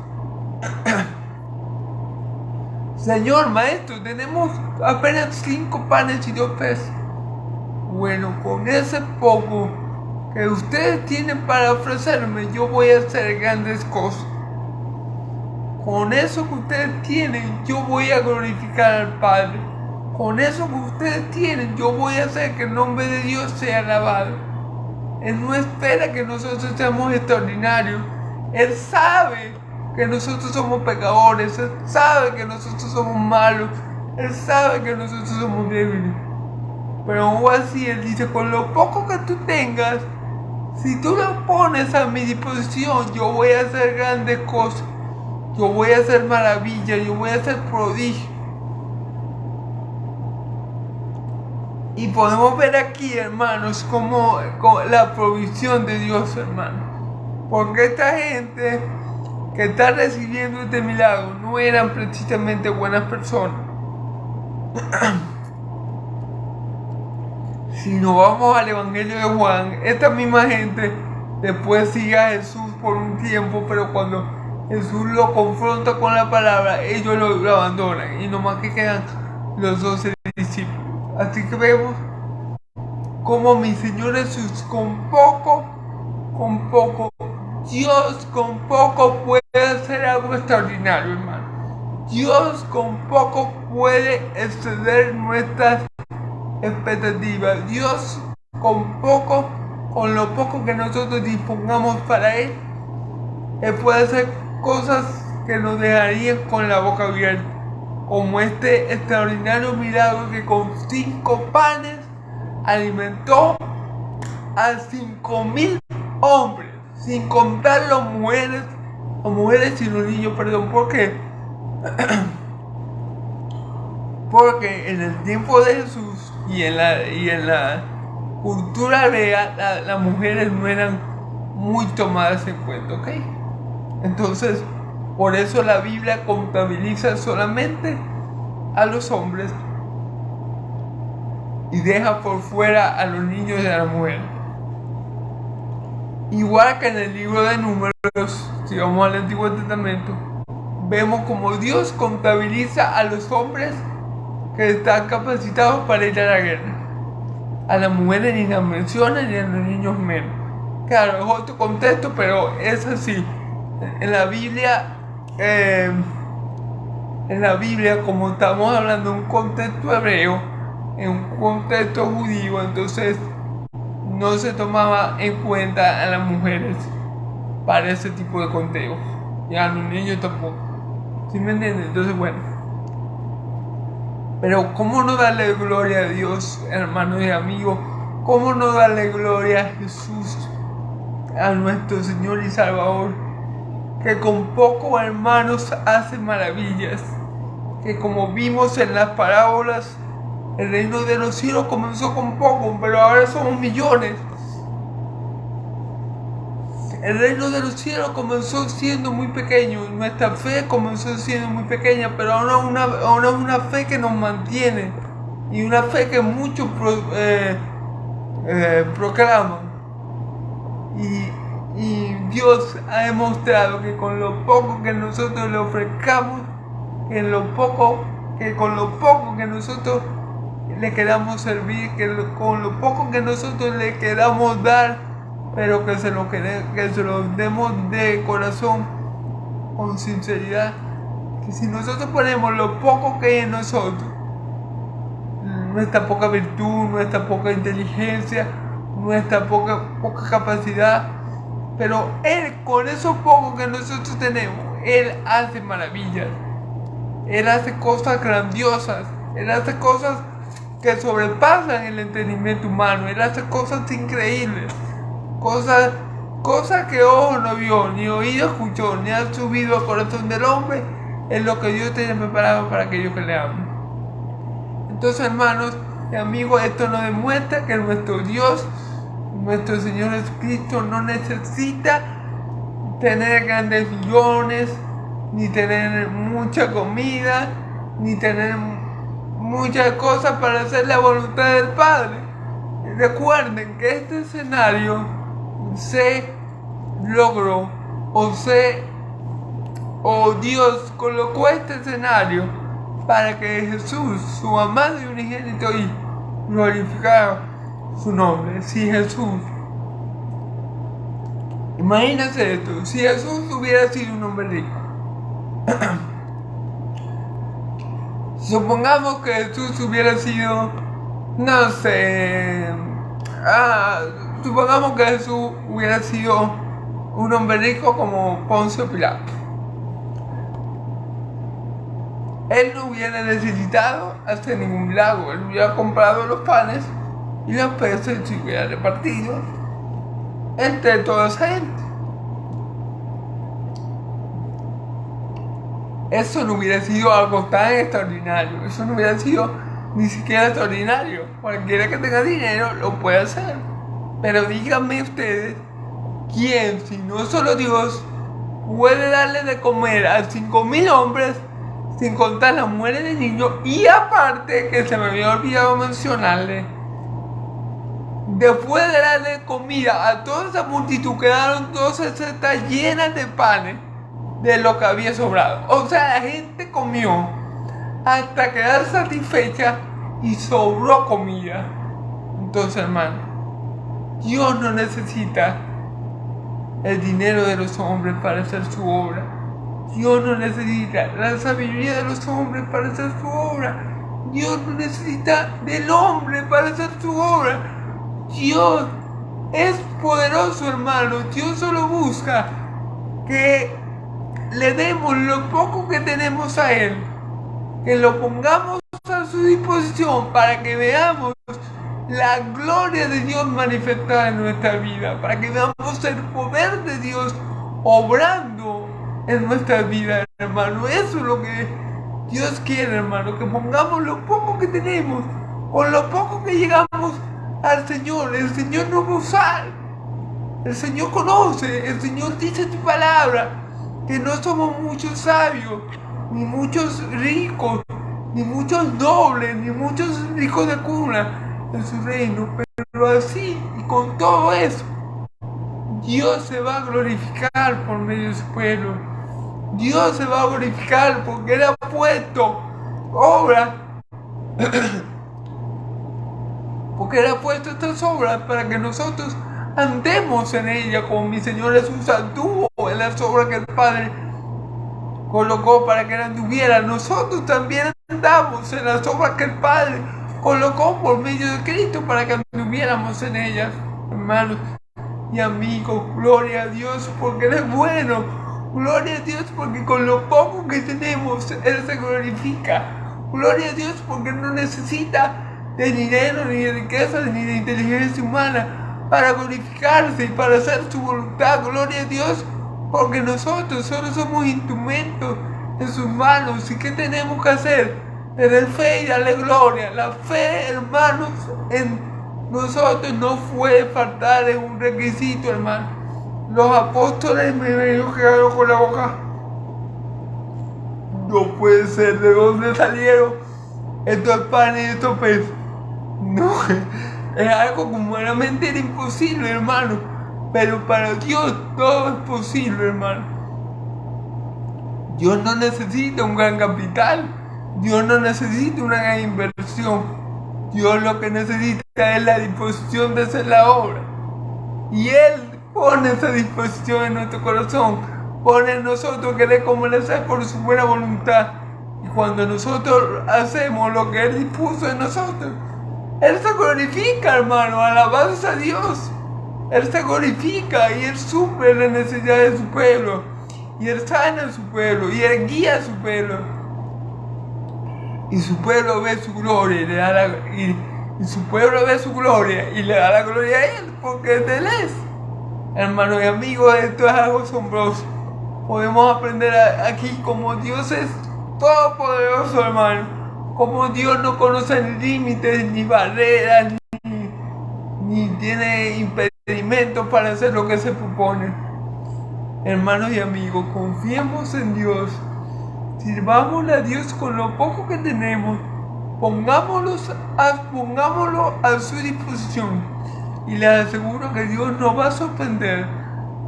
[SPEAKER 1] Señor maestro, tenemos apenas 5 panes y 2 peces. Bueno, con ese poco que ustedes tienen para ofrecerme, yo voy a hacer grandes cosas. Con eso que ustedes tienen, yo voy a glorificar al Padre. Con eso que ustedes tienen, yo voy a hacer que el nombre de Dios sea alabado. Él no espera que nosotros seamos extraordinarios. Él sabe que nosotros somos pecadores. Él sabe que nosotros somos malos. Él sabe que nosotros somos débiles. Pero aún así, Él dice, con lo poco que tú tengas, si tú lo pones a mi disposición, yo voy a hacer grandes cosas. Yo voy a hacer maravillas, yo voy a hacer prodigios. Y podemos ver aquí, hermanos, como la provisión de Dios, hermanos. Porque esta gente que está recibiendo este milagro no eran precisamente buenas personas. Si nos vamos al Evangelio de Juan, esta misma gente después sigue a Jesús por un tiempo, pero cuando Jesús lo confronta con la palabra, ellos lo abandonan y nomás que quedan los 12 discípulos. Así que vemos como mi Señor Jesús con poco Dios con poco puede hacer algo extraordinario, hermano. Dios con poco puede exceder nuestras expectativas. Dios con lo poco que nosotros dispongamos para Él puede hacer cosas que nos dejarían con la boca abierta, como este extraordinario milagro que con 5 panes alimentó a 5,000 hombres, sin contar las mujeres y los niños, perdón, porque en el tiempo de Jesús y en la cultura griega, las mujeres no eran muy tomadas en cuenta, ¿ok? Entonces, por eso la Biblia contabiliza solamente a los hombres y deja por fuera a los niños y a las mujeres. Igual que en el libro de Números, si vamos al Antiguo Testamento, vemos como Dios contabiliza a los hombres que están capacitados para ir a la guerra. A las mujeres ni las menciona ni a los niños menos. Claro, es otro contexto, pero es así. En la Biblia, como estamos hablando de un contexto hebreo, en un contexto judío, entonces no se tomaba en cuenta a las mujeres para ese tipo de conteo, y a los niños tampoco. ¿Sí me entienden? Entonces, bueno. Pero ¿cómo no darle gloria a Dios, hermanos y amigos? ¿Cómo no darle gloria a Jesús, a nuestro Señor y Salvador, que con poco, hermanos, hace maravillas? Que como vimos en las parábolas, el reino de los cielos comenzó con poco, pero ahora somos millones. El reino de los cielos comenzó siendo muy pequeño, nuestra fe comenzó siendo muy pequeña, pero ahora es una fe que nos mantiene y una fe que muchos proclaman. Y Dios ha demostrado que con lo poco que nosotros le ofrezcamos, que con lo poco que nosotros le queramos servir, con lo poco que nosotros le queramos dar, pero que se lo demos de corazón, con sinceridad. Que si nosotros ponemos lo poco que hay en nosotros, nuestra poca virtud, nuestra poca inteligencia, nuestra poca capacidad, pero Él, con eso poco que nosotros tenemos, Él hace maravillas. Él hace cosas grandiosas. Él hace cosas que sobrepasan el entendimiento humano. Él hace cosas increíbles. Cosas que ojo no vio, ni oído escuchó, ni ha subido al corazón del hombre, es lo que Dios tiene preparado para aquellos que le aman. Entonces, hermanos y amigos, esto nos demuestra que nuestro Dios, nuestro Señor Jesucristo, no necesita tener grandes millones, ni tener mucha comida, ni tener muchas cosas para hacer la voluntad del Padre. Recuerden que este escenario se logró, o Dios colocó este escenario para que Jesús, su amado y unigénito Hijo, glorificara su nombre. Si Jesús, imagínense esto, si Jesús hubiera sido un hombre rico, supongamos que Jesús hubiera sido, no sé, supongamos que Jesús hubiera sido un hombre rico como Poncio Pilato. Él no hubiera necesitado hacer ningún milagro. Él hubiera comprado los panes y los peces y se hubiera repartido entre toda esa gente. Eso no hubiera sido algo tan extraordinario. Eso no hubiera sido ni siquiera extraordinario. Cualquiera que tenga dinero lo puede hacer. Pero díganme ustedes, ¿quién, si no solo Dios, puede darle de comer a 5,000 hombres, sin contar las mujeres de niños? Y aparte, que se me había olvidado mencionarle, después de darle comida a toda esa multitud, quedaron 12 cestas llenas de panes de lo que había sobrado. O sea, la gente comió hasta quedar satisfecha y sobró comida. Entonces, hermano, Dios no necesita el dinero de los hombres para hacer su obra. Dios no necesita la sabiduría de los hombres para hacer su obra. Dios no necesita del hombre para hacer su obra. Dios es poderoso, hermano. Dios solo busca que le demos lo poco que tenemos a Él, que lo pongamos a su disposición para que veamos la gloria de Dios manifestada en nuestra vida, para que veamos el poder de Dios obrando en nuestra vida, hermano. Eso es lo que Dios quiere, hermano, que pongamos lo poco que tenemos, con lo poco que llegamos al Señor. El Señor nos va a usar, el Señor conoce, el Señor dice en su palabra que no somos muchos sabios, ni muchos ricos, ni muchos nobles, ni muchos ricos de cuna en su reino, pero así y con todo eso, Dios se va a glorificar por medio de su pueblo. Dios se va a glorificar porque Él ha puesto obras, porque Él ha puesto estas obras para que nosotros andemos en ellas, como mi Señor Jesús anduvo en las obras que el Padre colocó para que Él anduviera. Nosotros también andamos en las obras que el Padre colocó por medio de Cristo para que anduviéramos en ellas, hermanos y amigos. Gloria a Dios porque Él es bueno. Gloria a Dios porque con lo poco que tenemos Él se glorifica. Gloria a Dios porque no necesita de dinero, ni de riquezas, ni de inteligencia humana para glorificarse y para hacer su voluntad. Gloria a Dios porque nosotros solo somos instrumentos en sus manos. ¿Y qué tenemos que hacer? Tener fe y darle gloria. La fe, hermanos, en nosotros no puede faltar, es un requisito, hermano. Los apóstoles me quedaron con la boca. No puede ser, ¿de dónde salieron estos panes y estos peces? No, es algo que humanamente era imposible, hermano. Pero para Dios todo es posible, hermano. Dios no necesita un gran capital. Dios no necesita una gran inversión. Dios lo que necesita es la disposición de hacer la obra. Y Él pone esa disposición en nuestro corazón. Pone en nosotros querer obedecer por su buena voluntad. Y cuando nosotros hacemos lo que Él dispuso en nosotros, Él se glorifica, hermano. Alabanza a Dios. Él se glorifica y Él suple las necesidades de su pueblo. Y Él sana a su pueblo. Y Él guía a su pueblo. Y su pueblo ve su gloria y su pueblo ve su gloria y le da la gloria a Él porque de Él es. Hermanos y amigos, esto es algo asombroso. Podemos aprender aquí como Dios es todopoderoso, hermano. Como Dios no conoce límites ni barreras ni tiene impedimentos para hacer lo que se propone. Hermanos y amigos, confiemos en Dios. Sirvámosle a Dios con lo poco que tenemos, pongámoslo a su disposición y les aseguro que Dios nos va a sorprender,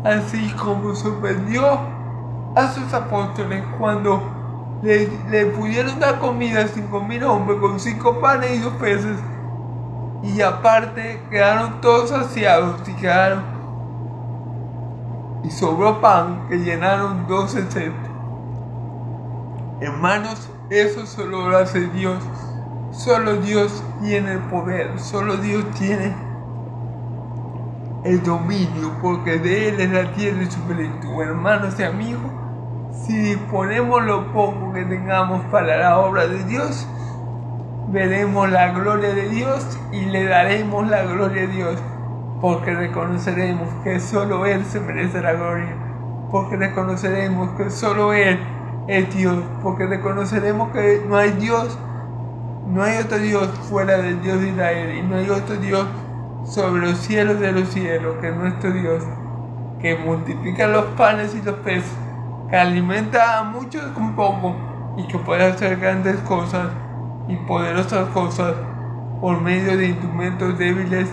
[SPEAKER 1] así como sorprendió a sus apóstoles cuando le pudieron dar comida a 5,000 hombres con 5 panes y 2 peces y aparte quedaron todos saciados y sobró pan que llenaron 12 cestos. Hermanos, eso solo lo hace Dios. Solo Dios tiene el poder. Solo Dios tiene el dominio, porque de Él es la tierra y su plenitud. Hermanos y amigos, si disponemos lo poco que tengamos para la obra de Dios, veremos la gloria de Dios y le daremos la gloria a Dios, porque reconoceremos que solo Él se merece la gloria, porque reconoceremos que solo Él es Dios, porque reconoceremos que no hay Dios, no hay otro Dios fuera del Dios de Israel, y no hay otro Dios sobre los cielos de los cielos que nuestro Dios, que multiplica los panes y los peces, que alimenta a muchos con poco y que puede hacer grandes cosas y poderosas cosas por medio de instrumentos débiles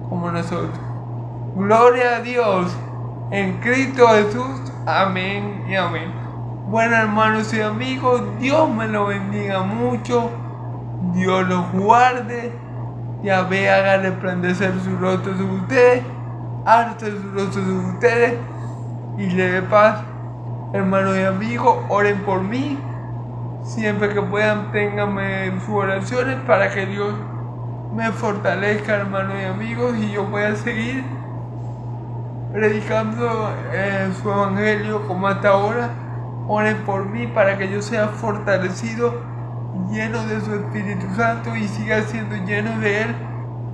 [SPEAKER 1] como nosotros. Gloria a Dios en Cristo Jesús. Amén y amén. Bueno, hermanos y amigos, Dios me lo bendiga mucho, Dios los guarde, Yahvé haga resplandecer su rostro sobre ustedes, alce su rostro sobre ustedes y le dé paz. Hermanos y amigos, oren por mí. Siempre que puedan, ténganme en sus oraciones para que Dios me fortalezca, hermanos y amigos, y yo pueda seguir predicando su evangelio como hasta ahora. Oren por mí para que yo sea fortalecido, lleno de su Espíritu Santo y siga siendo lleno de Él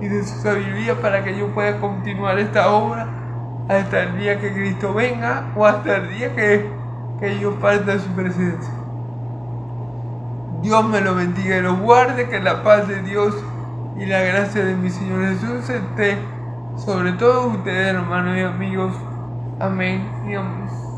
[SPEAKER 1] y de su sabiduría para que yo pueda continuar esta obra hasta el día que Cristo venga o hasta el día que yo parta de su presencia. Dios me lo bendiga y lo guarde, que la paz de Dios y la gracia de mi Señor Jesús esté sobre todos ustedes, hermanos y amigos. Amén y amén.